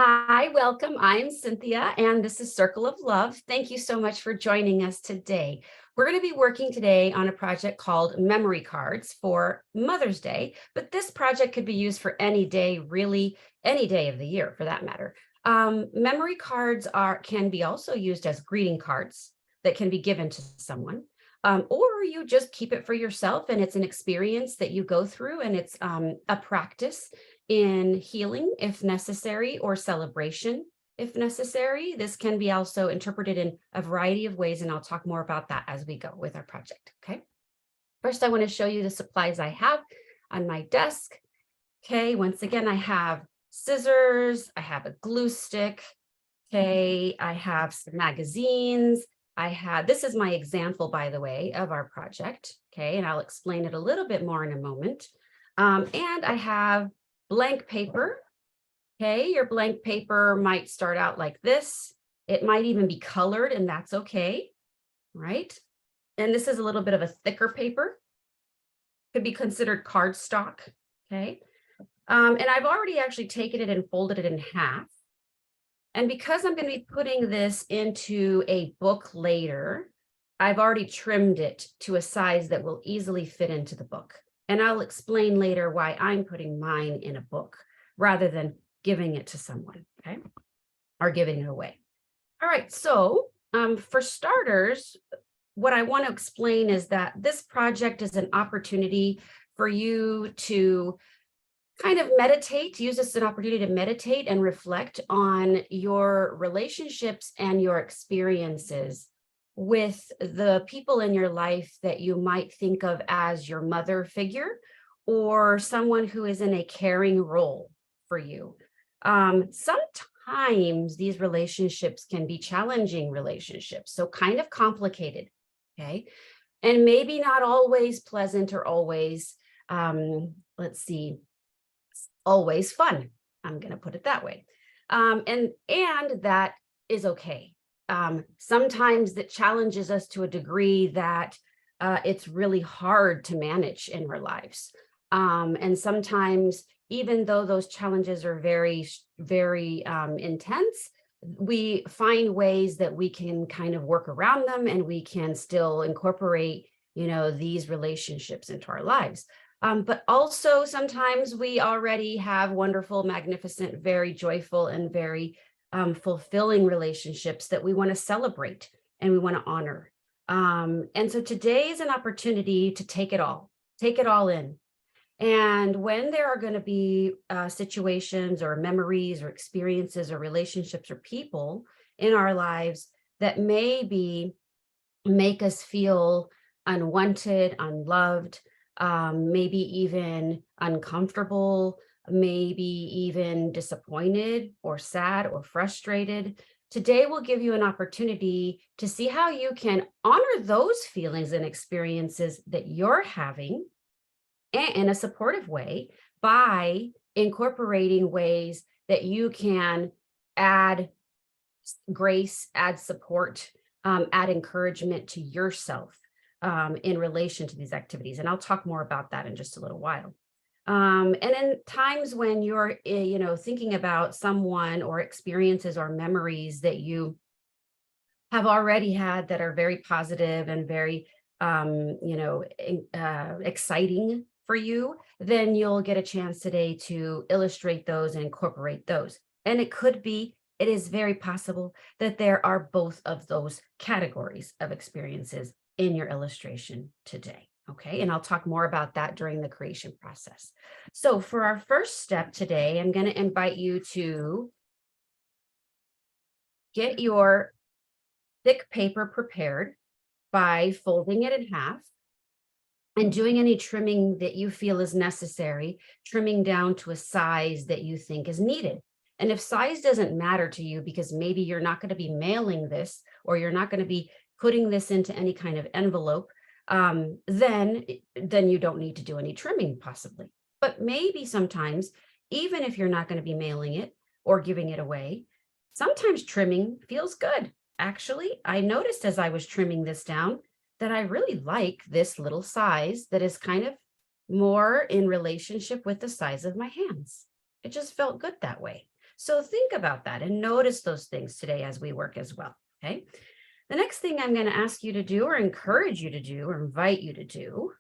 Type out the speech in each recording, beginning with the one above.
Hi, welcome. I'm Cynthia, and this is Circle of Love. Thank you so much for joining us today. We're going to be working today on a project called Memory Cards for Mother's Day, but this project could be used for any day, really any day of the year for that matter. Memory cards can be also used as greeting cards that can be given to someone. Or you just keep it for yourself, and it's an experience that you go through, and it's a practice in healing if necessary, or celebration if necessary. This can be also interpreted in a variety of ways, and I'll talk more about that as we go with our project. Okay. First, I want to show you the supplies I have on my desk. Okay. Once again, I have scissors, I have a glue stick. Okay. I have some magazines. This is my example, by the way, of our project. Okay. And I'll explain it a little bit more in a moment. And I have blank paper. Okay, your blank paper might start out like this. It might even be colored, and that's okay, right? And this is a little bit of a thicker paper. Could be considered cardstock, okay? And I've already actually taken it and folded it in half. And because I'm going to be putting this into a book later, I've already trimmed it to a size that will easily fit into the book. And I'll explain later why I'm putting mine in a book rather than giving it to someone, okay? Or giving it away. All right, so for starters, what I want to explain is that this project is an opportunity for you to kind of meditate, use this as an opportunity to meditate and reflect on your relationships and your experiences with the people in your life that you might think of as your mother figure or someone who is in a caring role for you. Sometimes these relationships can be challenging relationships, so kind of complicated, okay? And maybe not always pleasant or always, always fun. I'm going to put it that way. And that is okay. Sometimes that challenges us to a degree that it's really hard to manage in our lives. And sometimes, even though those challenges are very, very intense, we find ways that we can kind of work around them, and we can still incorporate, these relationships into our lives. But also sometimes we already have wonderful, magnificent, very joyful, and very fulfilling relationships that we want to celebrate and we want to honor. And so today is an opportunity to take it all in. And when there are going to be situations or memories or experiences or relationships or people in our lives that maybe make us feel unwanted, unloved, maybe even uncomfortable, maybe even disappointed or sad or frustrated. Today will give you an opportunity to see how you can honor those feelings and experiences that you're having in a supportive way by incorporating ways that you can add grace, add support, add encouragement to yourself in relation to these activities. And I'll talk more about that in just a little while. And in times when you're, thinking about someone or experiences or memories that you have already had that are very positive and very, exciting for you, then you'll get a chance today to illustrate those and incorporate those. And it is very possible that there are both of those categories of experiences in your illustration today. Okay, and I'll talk more about that during the creation process. So for our first step today, I'm going to invite you to get your thick paper prepared by folding it in half and doing any trimming that you feel is necessary, trimming down to a size that you think is needed. And if size doesn't matter to you, because maybe you're not going to be mailing this or you're not going to be putting this into any kind of envelope, then you don't need to do any trimming possibly. But maybe sometimes, even if you're not going to be mailing it or giving it away, sometimes trimming feels good. Actually, I noticed as I was trimming this down that I really like this little size that is kind of more in relationship with the size of my hands. It just felt good that way. So think about that and notice those things today as we work as well. Okay. The next thing I'm going to ask you to do, or encourage you to do, or invite you to do,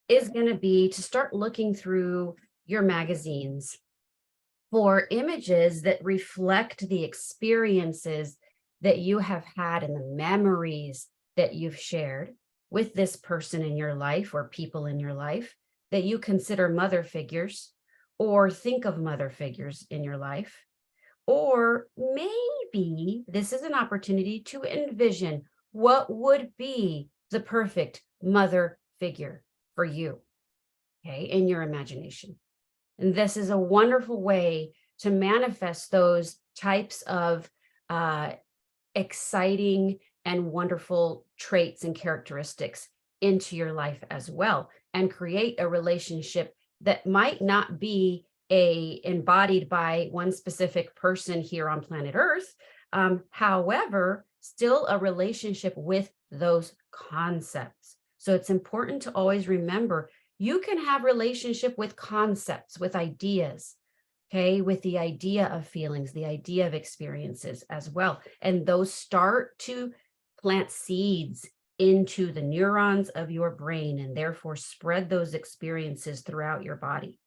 is going to be to start looking through your magazines for images that reflect the experiences that you have had and the memories that you've shared with this person in your life or people in your life that you consider mother figures or think of mother figures in your life. Or maybe this is an opportunity to envision what would be the perfect mother figure for you, okay, in your imagination. And this is a wonderful way to manifest those types of uh, exciting and wonderful traits and characteristics into your life as well, and create a relationship that might not be embodied by one specific person here on planet Earth. However, still a relationship with those concepts. So it's important to always remember you can have relationship with concepts, with ideas, okay, with the idea of feelings, the idea of experiences as well. And those start to plant seeds into the neurons of your brain and therefore spread those experiences throughout your body.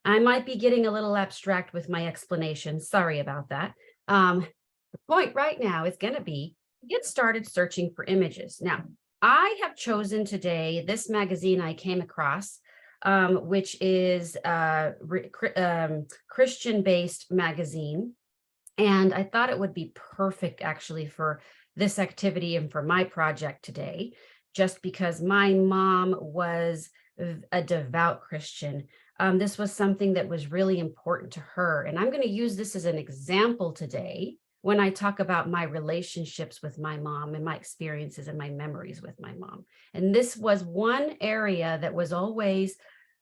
I might be getting a little abstract with my explanation. Sorry about that. The point right now is going to be get started searching for images. Now, I have chosen today this magazine I came across, which is a Christian-based magazine. And I thought it would be perfect actually for this activity and for my project today, just because my mom was a devout Christian. This was something that was really important to her. And I'm going to use this as an example today when I talk about my relationships with my mom and my experiences and my memories with my mom. And this was one area that was always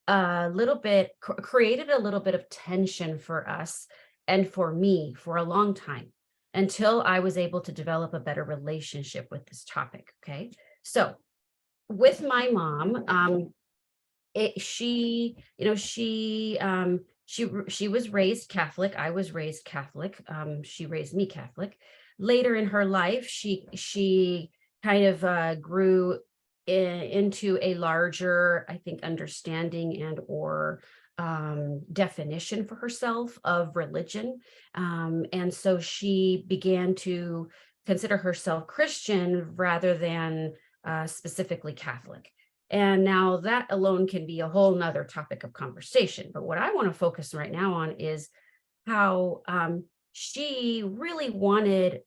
a little bit, created a little bit of tension for us and for me for a long time until I was able to develop a better relationship with this topic. Okay. So with my mom, she was raised Catholic. I was raised Catholic. She raised me Catholic. Later in her life, she kind of grew into a larger, I think, understanding and or definition for herself of religion. And so she began to consider herself Christian rather than specifically Catholic. And now that alone can be a whole nother topic of conversation. But what I want to focus right now on is how she really wanted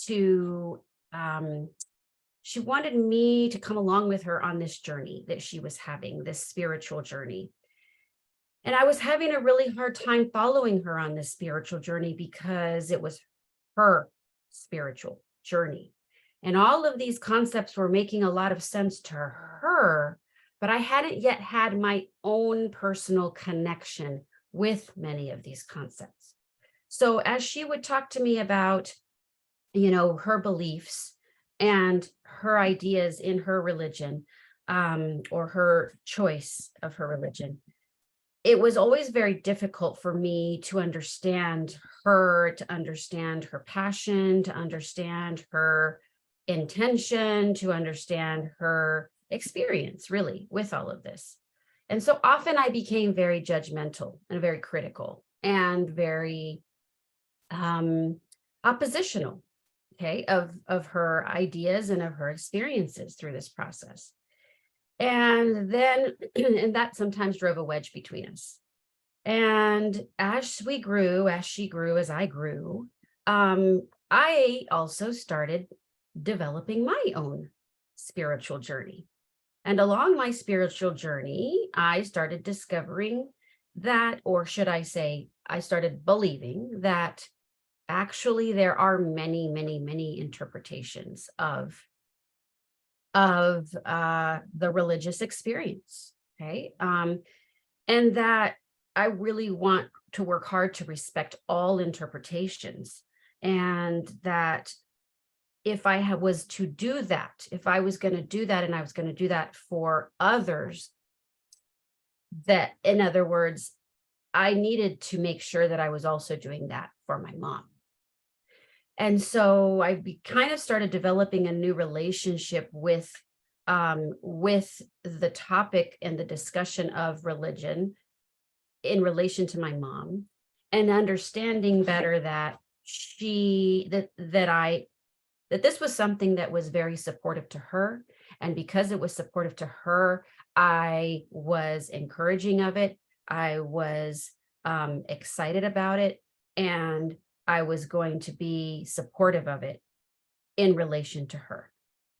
to, she wanted me to come along with her on this journey that she was having, this spiritual journey. And I was having a really hard time following her on this spiritual journey because it was her spiritual journey. And all of these concepts were making a lot of sense to her, but I hadn't yet had my own personal connection with many of these concepts. So as she would talk to me about, her beliefs and her ideas in her religion, or her choice of her religion, it was always very difficult for me to understand her, to understand her passion, to understand her intention, to understand her experience really with all of this. And so often I became very judgmental and very critical and very oppositional, okay, of her ideas and of her experiences through this process. And then, and that sometimes drove a wedge between us. And as we grew, as she grew, as I grew, I also started developing my own spiritual journey. And along my spiritual journey, I started discovering that, or should I say, I started believing that actually there are many, many, many interpretations of the religious experience. Okay. And that I really want to work hard to respect all interpretations. And that if I was to do that, if I was going to do that and I was going to do that for others, that in other words, I needed to make sure that I was also doing that for my mom. And so kind of started developing a new relationship with the topic and the discussion of religion in relation to my mom, and understanding better that that this was something that was very supportive to her. And because it was supportive to her, I was encouraging of it. I was excited about it. And I was going to be supportive of it in relation to her.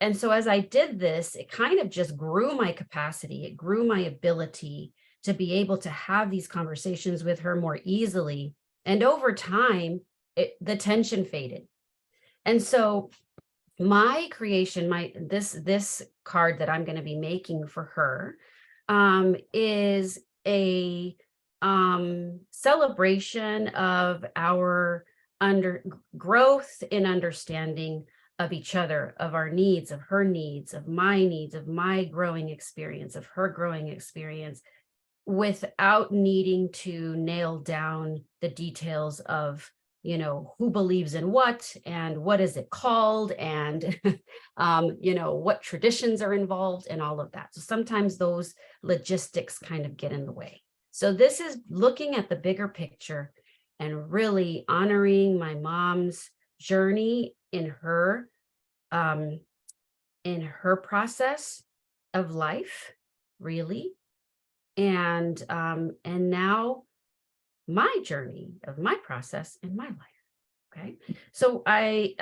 And so as I did this, it kind of just grew my capacity. It grew my ability to be able to have these conversations with her more easily. And over time, the tension faded. And so my creation, this card that I'm going to be making for her is a celebration of our growth in understanding of each other, of our needs, of her needs, of my growing experience, of her growing experience, without needing to nail down the details of, who believes in what and what is it called, and what traditions are involved and all of that. So sometimes those logistics kind of get in the way. So this is looking at the bigger picture and really honoring my mom's journey in her process of life, really. And now my journey of my process in my life. Okay. So I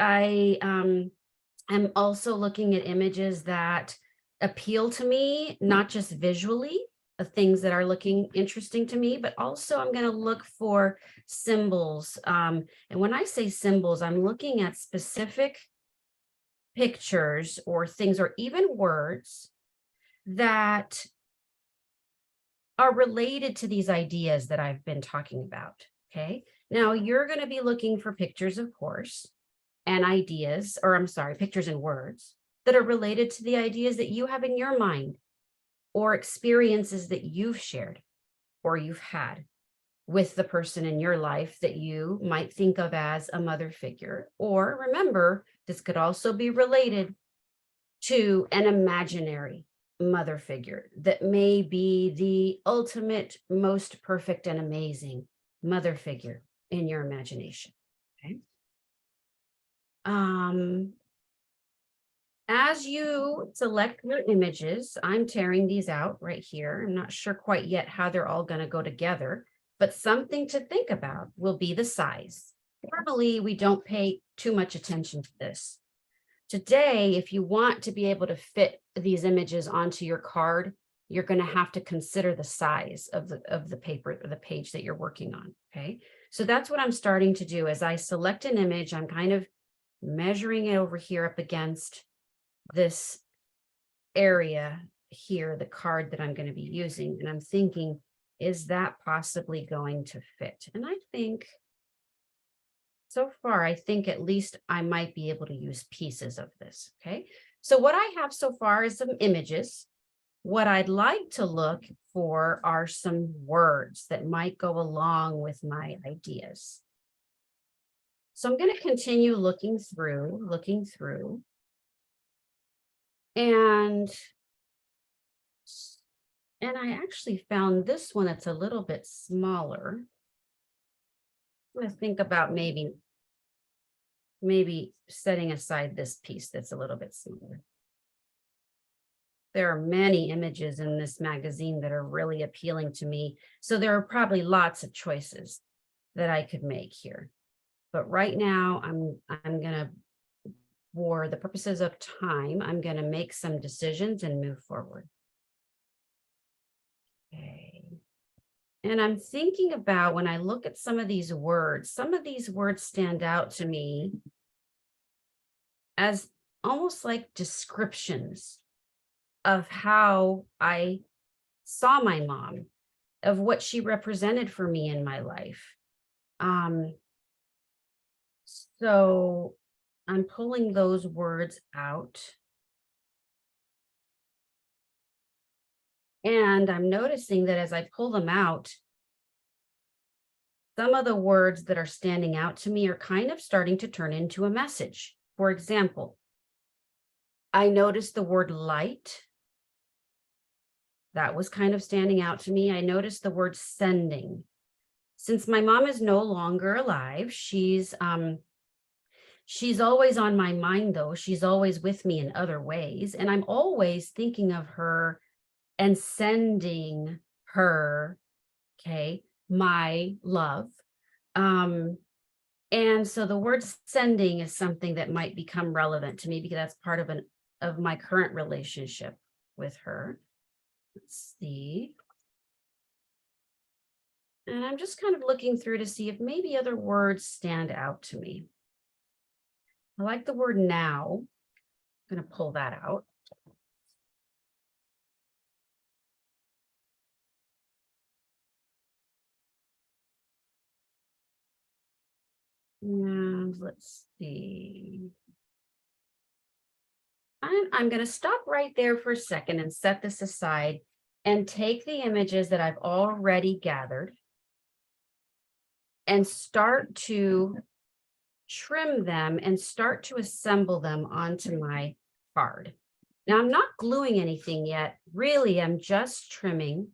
am also looking at images that appeal to me, not just visually, of things that are looking interesting to me, but also I'm going to look for symbols. And when I say symbols, I'm looking at specific pictures or things, or even words that are related to these ideas that I've been talking about. Okay. Now you're going to be looking for pictures, of course, and ideas, or I'm sorry, pictures and words that are related to the ideas that you have in your mind, or experiences that you've shared or you've had with the person in your life that you might think of as a mother figure. Or remember, this could also be related to an imaginary mother figure that may be the ultimate, most perfect and amazing mother figure in your imagination. Okay. As you select your images, I'm tearing these out right here. I'm not sure quite yet how they're all going to go together, but something to think about will be the size. Normally, we don't pay too much attention to this. Today, if you want to be able to fit these images onto your card, you're going to have to consider the size of the paper or the page that you're working on. Okay. So that's what I'm starting to do. As I select an image, I'm kind of measuring it over here up against this area here, the card that I'm going to be using. And I'm thinking, is that possibly going to fit? And I think so far, I think at least I might be able to use pieces of this. Okay. So what I have so far is some images. What I'd like to look for are some words that might go along with my ideas. So I'm going to continue looking through. And I actually found this one that's a little bit smaller. I'm going to think about maybe setting aside this piece that's a little bit smaller. There are many images in this magazine that are really appealing to me. So there are probably lots of choices that I could make here. But right now, I'm going to, for the purposes of time, I'm going to make some decisions and move forward. Okay. And I'm thinking about, when I look at some of these words stand out to me as almost like descriptions of how I saw my mom, of what she represented for me in my life. So I'm pulling those words out. And I'm noticing that as I pull them out, some of the words that are standing out to me are kind of starting to turn into a message. For example, I noticed the word light. That was kind of standing out to me. I noticed the word sending. Since my mom is no longer alive, she's always on my mind, though. She's always with me in other ways. And I'm always thinking of her and sending her, okay, my love. And so the word sending is something that might become relevant to me because that's part of my current relationship with her. Let's see. And I'm just kind of looking through to see if maybe other words stand out to me. I like the word now. I'm going to pull that out. And let's see. I'm going to stop right there for a second and set this aside and take the images that I've already gathered and start to trim them and start to assemble them onto my card. Now, I'm not gluing anything yet. Really, I'm just trimming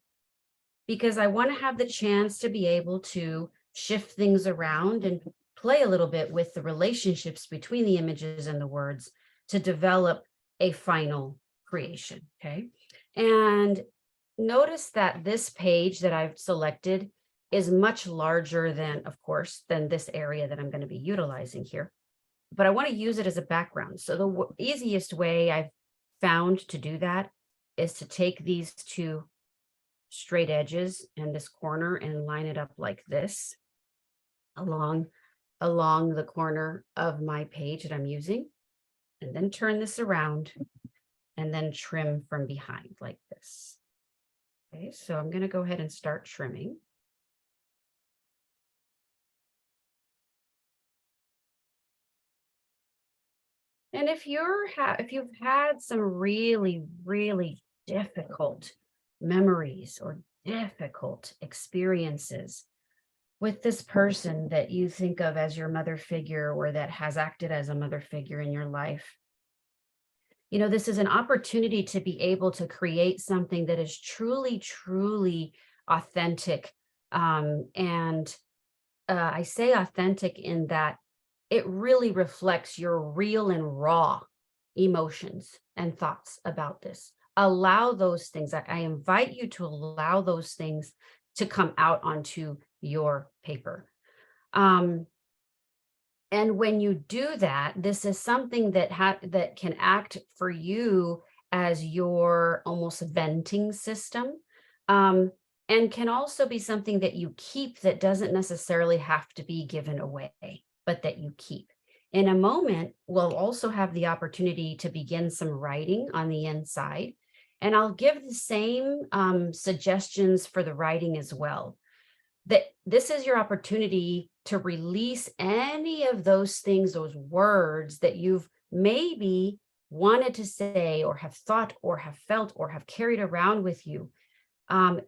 because I want to have the chance to be able to shift things around and play a little bit with the relationships between the images and the words to develop a final creation, okay? And notice that this page that I've selected is much larger than, of course, than this area that I'm going to be utilizing here. But I want to use it as a background. So the easiest way I've found to do that is to take these two straight edges and this corner and line it up like this along the corner of my page that I'm using, and then turn this around and then trim from behind like this. Okay, so I'm going to go ahead and start trimming. And if you've had some really, really difficult memories or difficult experiences with this person that you think of as your mother figure or that has acted as a mother figure in your life, you know, this is an opportunity to be able to create something that is truly, truly authentic. And I say authentic in that it really reflects your real and raw emotions and thoughts about this. Allow those things. I invite you to allow those things to come out onto your paper. And when you do that, this is something that can act for you as your almost venting system. And can also be something that you keep that doesn't necessarily have to be given away, but that you keep. In a moment, we'll also have the opportunity to begin some writing on the inside. And I'll give the same suggestions for the writing as well. That this is your opportunity to release any of those things, those words that you've maybe wanted to say or have thought or have felt or have carried around with you.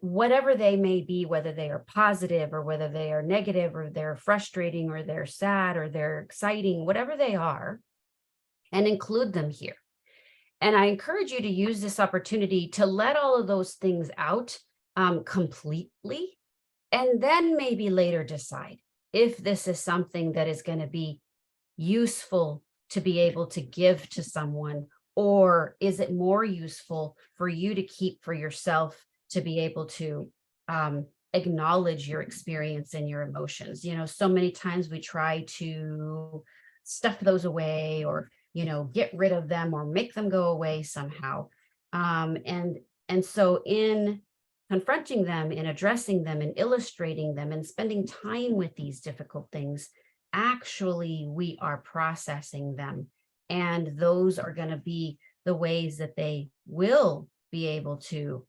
Whatever they may be, whether they are positive or whether they are negative or they're frustrating or they're sad or they're exciting, whatever they are, and include them here. And I encourage you to use this opportunity to let all of those things out completely, and then maybe later decide if this is something that is going to be useful to be able to give to someone, or is it more useful for you to keep for yourself to be able to acknowledge your experience and your emotions. You know, so many times we try to stuff those away or, you know, get rid of them or make them go away somehow. And so in confronting them, in addressing them, and illustrating them, and spending time with these difficult things, actually we are processing them. And those are going to be the ways that they will be able to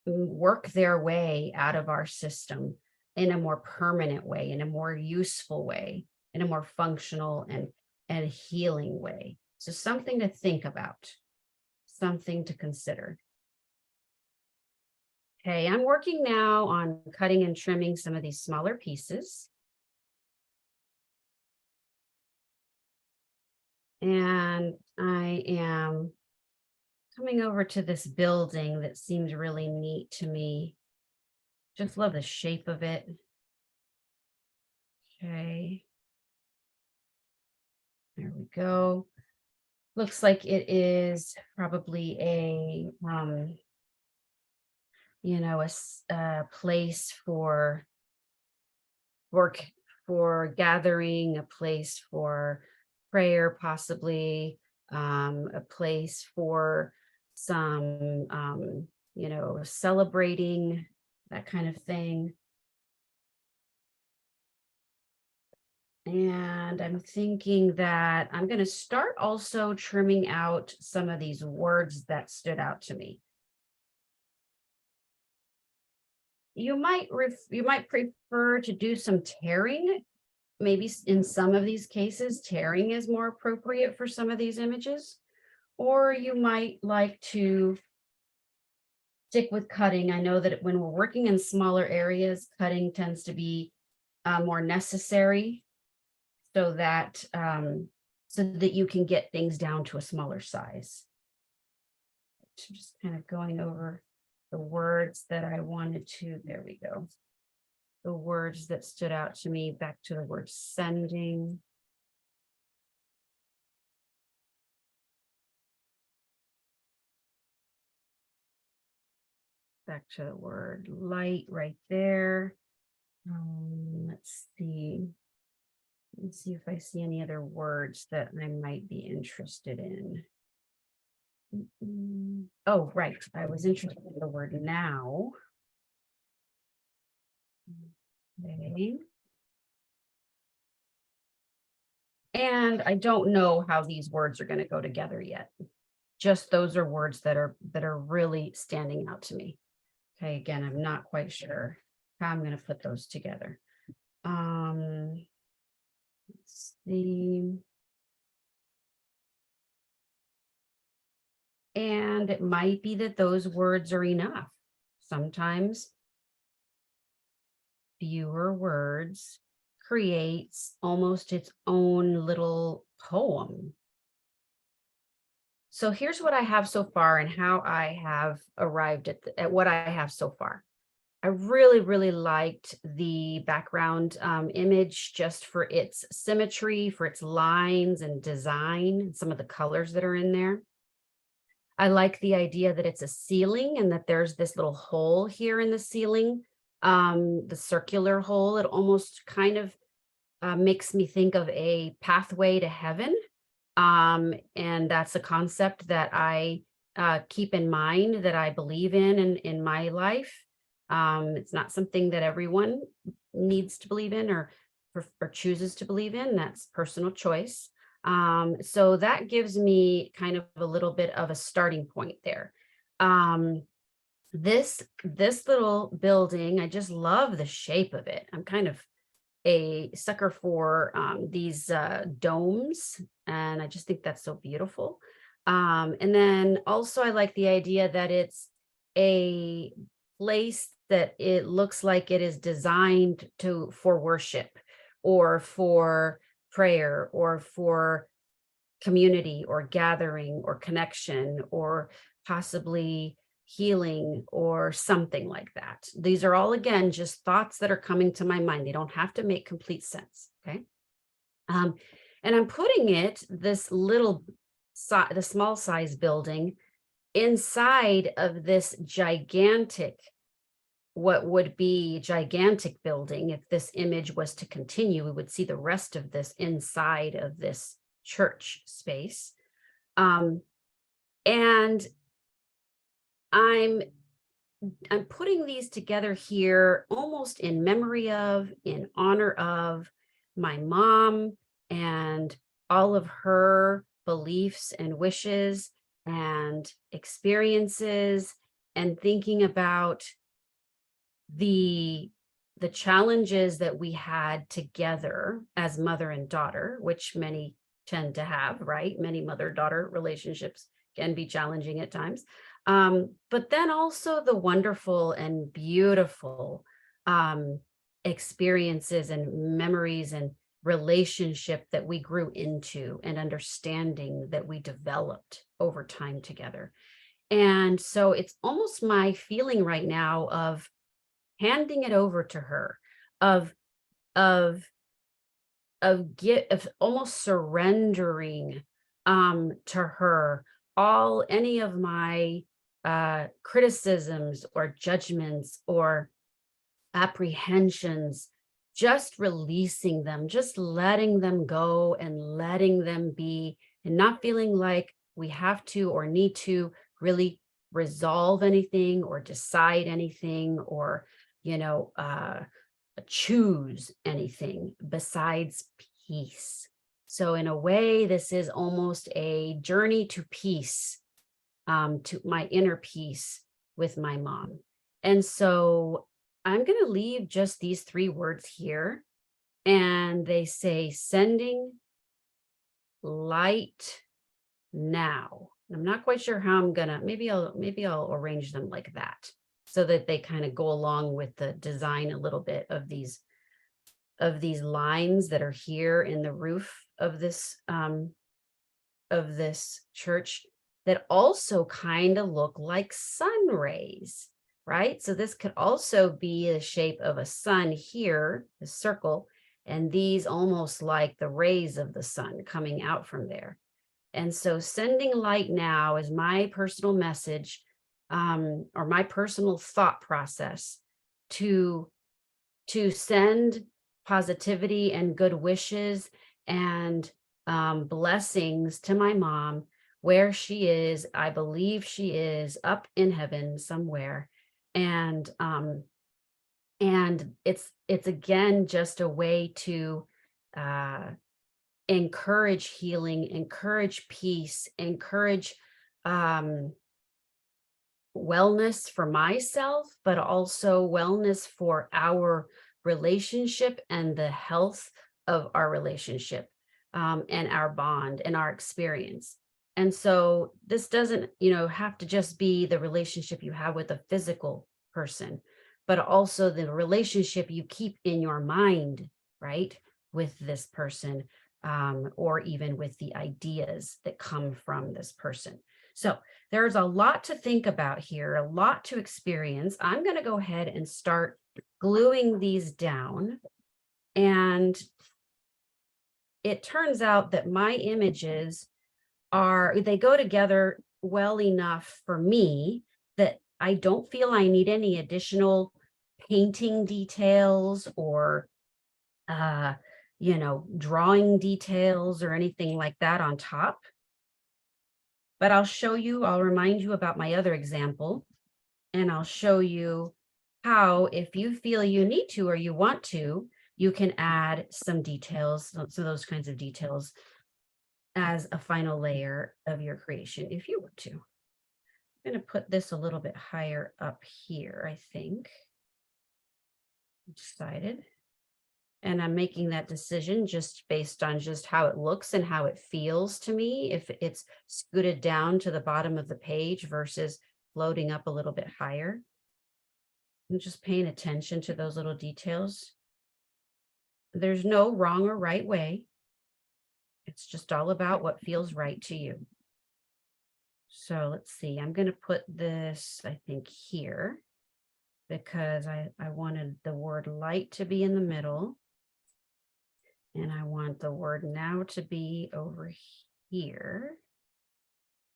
work their way out of our system in a more permanent way, in a more useful way, in a more functional and healing way. So something to think about, something to consider. Okay, I'm working now on cutting and trimming some of these smaller pieces. And I am coming over to this building that seems really neat to me. Just love the shape of it. Okay, there we go. Looks like it is probably a place for work, for gathering, a place for prayer, possibly, a place for some, celebrating, that kind of thing. And I'm thinking that I'm going to start also trimming out some of these words that stood out to me. You might prefer to do some tearing. Maybe in some of these cases, tearing is more appropriate for some of these images. Or you might like to stick with cutting. I know that when we're working in smaller areas, cutting tends to be more necessary so that you can get things down to a smaller size. So just kind of going over the words that I wanted to, there we go. The words that stood out to me, back to the word sending. Back to the word light right there. Let's see. Let's see if I see any other words that I might be interested in. Oh, right. I was interested in the word now. Okay. And I don't know how these words are going to go together yet. Just those are words that are really standing out to me. Okay, again, I'm not quite sure how I'm going to put those together. Let's see. And it might be that those words are enough. Sometimes fewer words creates almost its own little poem. So here's what I have so far and how I have arrived at what I have so far. I really, really liked the background image just for its symmetry, for its lines and design, some of the colors that are in there. I like the idea that it's a ceiling and that there's this little hole here in the ceiling, the circular hole. It almost kind of makes me think of a pathway to heaven. And that's a concept that I keep in mind, that I believe in my life. It's not something that everyone needs to believe in or chooses to believe in. That's personal choice. So that gives me kind of a little bit of a starting point there. This little building, I just love the shape of it. I'm kind of a sucker for these domes, and I just think that's so beautiful. And then also I like the idea that it's a place that it looks like it is designed for worship or for prayer or for community or gathering or connection or possibly healing or something like that. These are all, again, just thoughts that are coming to my mind. They don't have to make complete sense. Okay. And I'm putting the small size building inside of this gigantic, what would be gigantic building. If this image was to continue, we would see the rest of this inside of this church space. And I'm putting these together here almost in memory of, in honor of my mom and all of her beliefs and wishes and experiences, and thinking about the challenges that we had together as mother and daughter, which many tend to have, right? Many mother-daughter relationships can be challenging at times. But then also the wonderful and beautiful um, experiences and memories and relationship that we grew into and understanding that we developed over time together. And so it's almost my feeling right now of handing it over to her, of of of almost surrendering to her all any of my criticisms or judgments or apprehensions, just releasing them, just letting them go and letting them be, and not feeling like we have to or need to really resolve anything or decide anything or, you know, choose anything besides peace. So, in a way, this is almost a journey to peace, to my inner peace with my mom. And so I'm going to leave just these three words here. And they say, sending light now. I'm not quite sure how I'm gonna, maybe I'll arrange them like that so that they kind of go along with the design a little bit of these lines that are here in the roof of this church that also kind of look like sun rays, right? So this could also be the shape of a sun here, the circle, and these almost like the rays of the sun coming out from there. And so sending light now is my personal message, or my personal thought process to send positivity and good wishes and blessings to my mom where she is. I believe she is up in heaven somewhere. And it's again just a way to uh encourage healing, encourage peace, encourage um wellness for myself, but also wellness for our relationship and the health of our relationship, and our bond and our experience. And so this doesn't, have to just be the relationship you have with a physical person, but also the relationship you keep in your mind, right, with this person, or even with the ideas that come from this person. So there's a lot to think about here, a lot to experience. I'm going to go ahead and start gluing these down. And it turns out that my images they go together well enough for me that I don't feel I need any additional painting details or, drawing details or anything like that on top. But I'll remind you about my other example, and I'll show you how, if you feel you need to or you want to, you can add some details, so those kinds of details as a final layer of your creation, if you were to. I'm going to put this a little bit higher up here, I think. Decided. And I'm making that decision just based on just how it looks and how it feels to me, if it's scooted down to the bottom of the page versus floating up a little bit higher. I'm just paying attention to those little details. There's no wrong or right way. It's just all about what feels right to you. So let's see, I'm going to put this, I think, here because I wanted the word light to be in the middle. And I want the word now to be over here.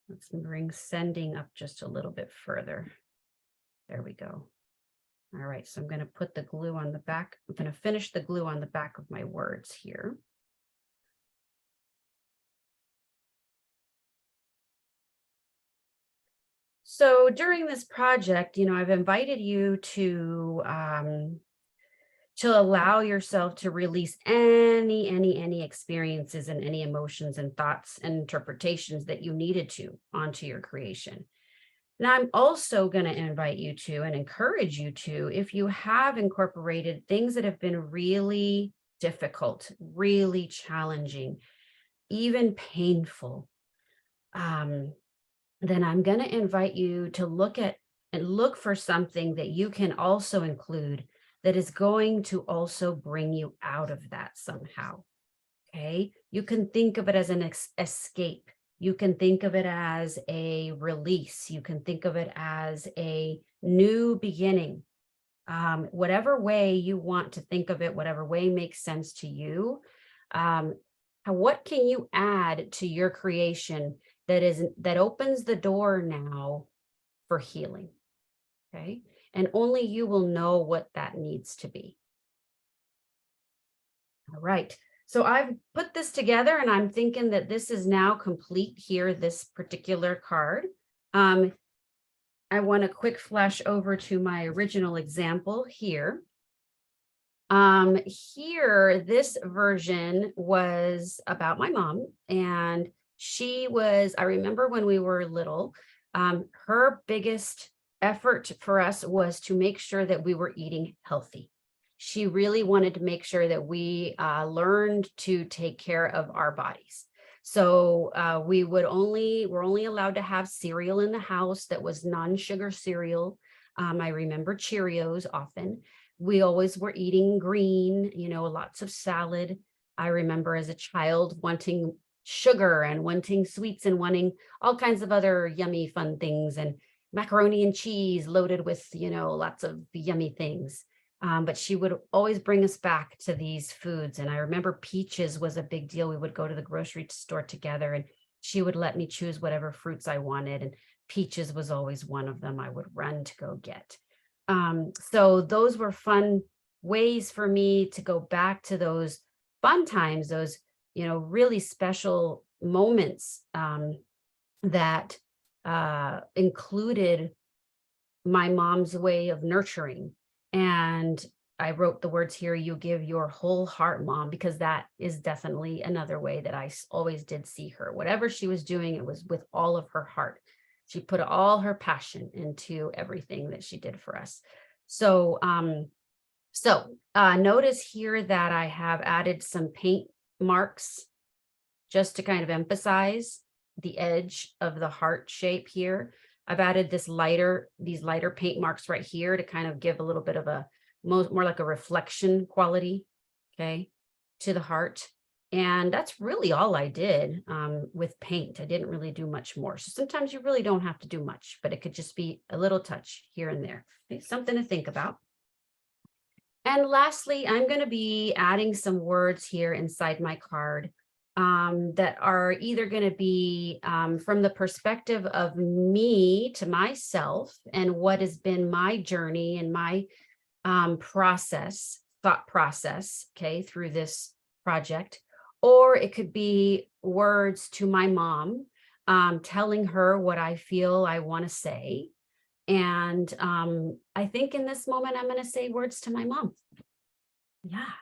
Let's bring sending up just a little bit further. There we go. All right, so I'm going to put the glue on the back. I'm going to finish the glue on the back of my words here. So during this project, I've invited you to allow yourself to release any experiences and any emotions and thoughts and interpretations that you needed to onto your creation. Now, I'm also going to invite you to and encourage you to, if you have incorporated things that have been really difficult, really challenging, even painful, then I'm going to invite you to look at and look for something that you can also include that is going to also bring you out of that somehow. Okay. You can think of it as an escape. You can think of it as a release. You can think of it as a new beginning. Whatever way you want to think of it, whatever way makes sense to you. Um, what can you add to your creation that opens the door now for healing? Okay. And only you will know what that needs to be. All right. So I've put this together and I'm thinking that this is now complete here, this particular card. I want to quick flash over to my original example here. Here, this version was about my mom, and I remember when we were little, her biggest effort for us was to make sure that we were eating healthy. She really wanted to make sure that we learned to take care of our bodies. So we're only allowed to have cereal in the house that was non-sugar cereal. I remember Cheerios often. We always were eating green, lots of salad. I remember as a child wanting sugar and wanting sweets and wanting all kinds of other yummy, fun things, and macaroni and cheese loaded with, lots of yummy things. But she would always bring us back to these foods. And I remember peaches was a big deal. We would go to the grocery store together and she would let me choose whatever fruits I wanted. And peaches was always one of them I would run to go get. So those were fun ways for me to go back to those fun times, those, really special moments that included my mom's way of nurturing. And I wrote the words here, you give your whole heart, Mom, because that is definitely another way that I always did see her. Whatever she was doing, it was with all of her heart. She put all her passion into everything that she did for us. So, notice here that I have added some paint marks just to kind of emphasize the edge of the heart shape here. I've added these lighter paint marks right here to kind of give a little bit of a more like a reflection quality, okay, to the heart. And that's really all I did with paint. I didn't really do much more. So sometimes you really don't have to do much, but it could just be a little touch here and there. Okay, something to think about. And lastly, I'm going to be adding some words here inside my card that are either going to be from the perspective of me to myself and what has been my journey and my thought process, okay, through this project. Or it could be words to my mom, telling her what I feel I want to say. And I think in this moment, I'm going to say words to my mom. Yeah.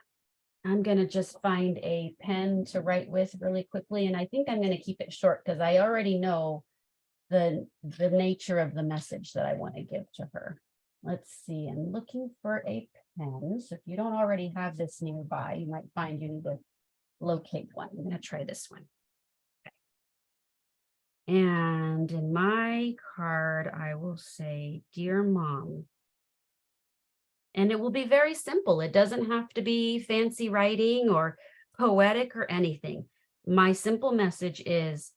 I'm going to just find a pen to write with really quickly. And I think I'm going to keep it short because I already know the nature of the message that I want to give to her. Let's see. I'm looking for a pen. So if you don't already have this nearby, you might find you need to locate one. I'm going to try this one. Okay. And in my card, I will say, Dear Mom. And it will be very simple. It doesn't have to be fancy writing or poetic or anything. My simple message is,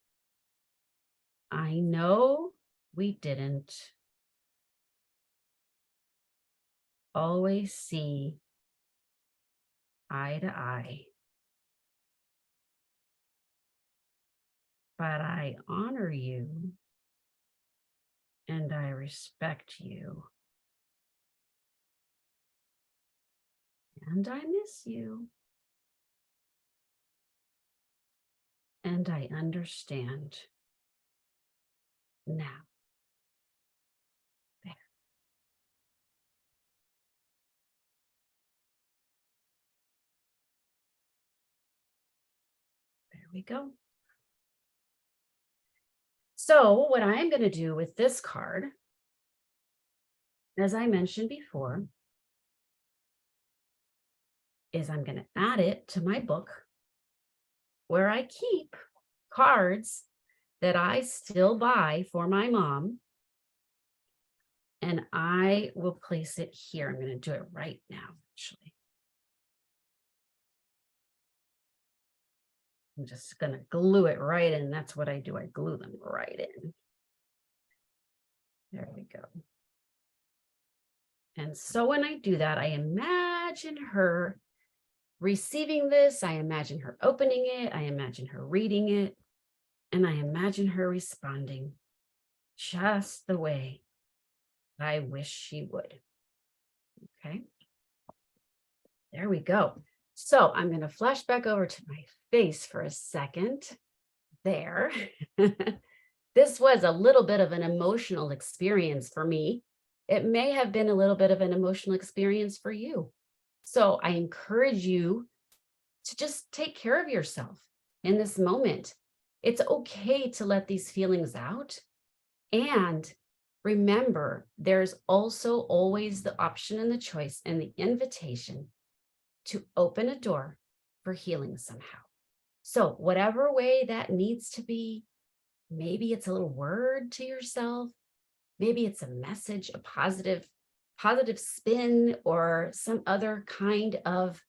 I know we didn't always see eye to eye, but I honor you and I respect you. And I miss you. And I understand now. There. There we go. So what I'm going to do with this card, as I mentioned before, is I'm going to add it to my book where I keep cards that I still buy for my mom. And I will place it here. I'm going to do it right now, actually. I'm just going to glue it right in. That's what I do. I glue them right in. There we go. And so when I do that, I imagine her receiving this. I imagine her opening it. I imagine her reading it. And I imagine her responding just the way I wish she would. Okay. There we go. So I'm going to flash back over to my face for a second. There. This was a little bit of an emotional experience for me. It may have been a little bit of an emotional experience for you. So I encourage you to just take care of yourself in this moment. It's okay to let these feelings out. And remember, there's also always the option and the choice and the invitation to open a door for healing somehow. So whatever way that needs to be, maybe it's a little word to yourself, maybe it's a message, a positive spin, or some other kind of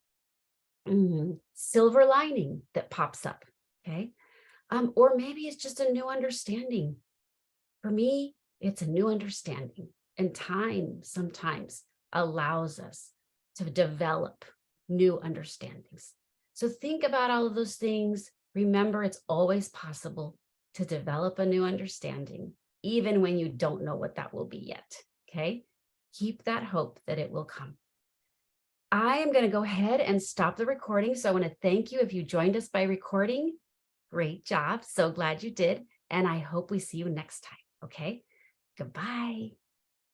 silver lining that pops up, okay? Or maybe it's just a new understanding. For me, it's a new understanding, and time sometimes allows us to develop new understandings. So think about all of those things. Remember, it's always possible to develop a new understanding, even when you don't know what that will be yet, okay? Keep that hope that it will come. I am going to go ahead and stop the recording. So I want to thank you if you joined us by recording. Great job. So glad you did. And I hope we see you next time. Okay. Goodbye.